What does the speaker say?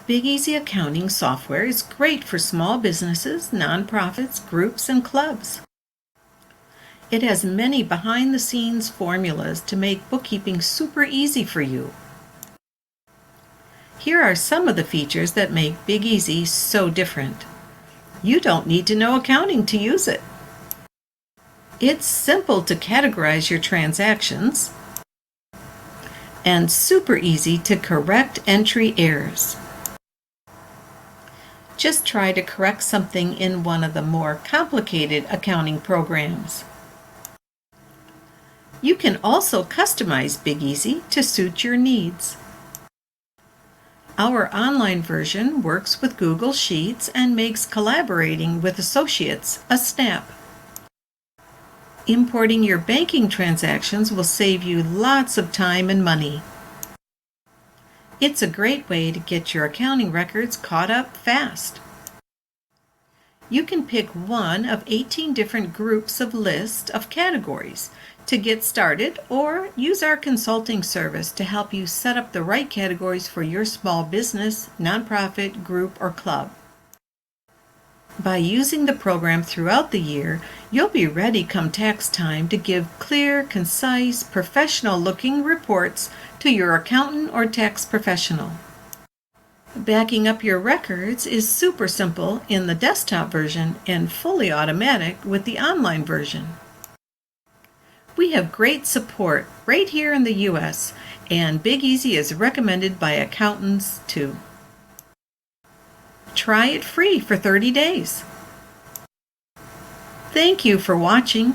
Big Easy accounting software is great for small businesses, nonprofits, groups, and clubs. It has many behind-the-scenes formulas to make bookkeeping super easy for you. Here are some of the features that make Big Easy so different. You don't need to know accounting to use it. It's simple to categorize your transactions and super easy to correct entry errors. Just try to correct something in one of the more complicated accounting programs. You can also customize Big Easy to suit your needs. Our online version works with Google Sheets and makes collaborating with associates a snap. Importing your banking transactions will save you lots of time and money. It's a great way to get your accounting records caught up fast. You can pick one of 18 different groups of list of categories to get started, or use our consulting service to help you set up the right categories for your small business, nonprofit, group, or club. By using the program throughout the year, you'll be ready come tax time to give clear, concise, professional-looking reports to your accountant or tax professional. Backing up your records is super simple in the desktop version and fully automatic with the online version. We have great support right here in the U.S., and Big Easy is recommended by accountants too. Try it free for 30 days. Thank you for watching.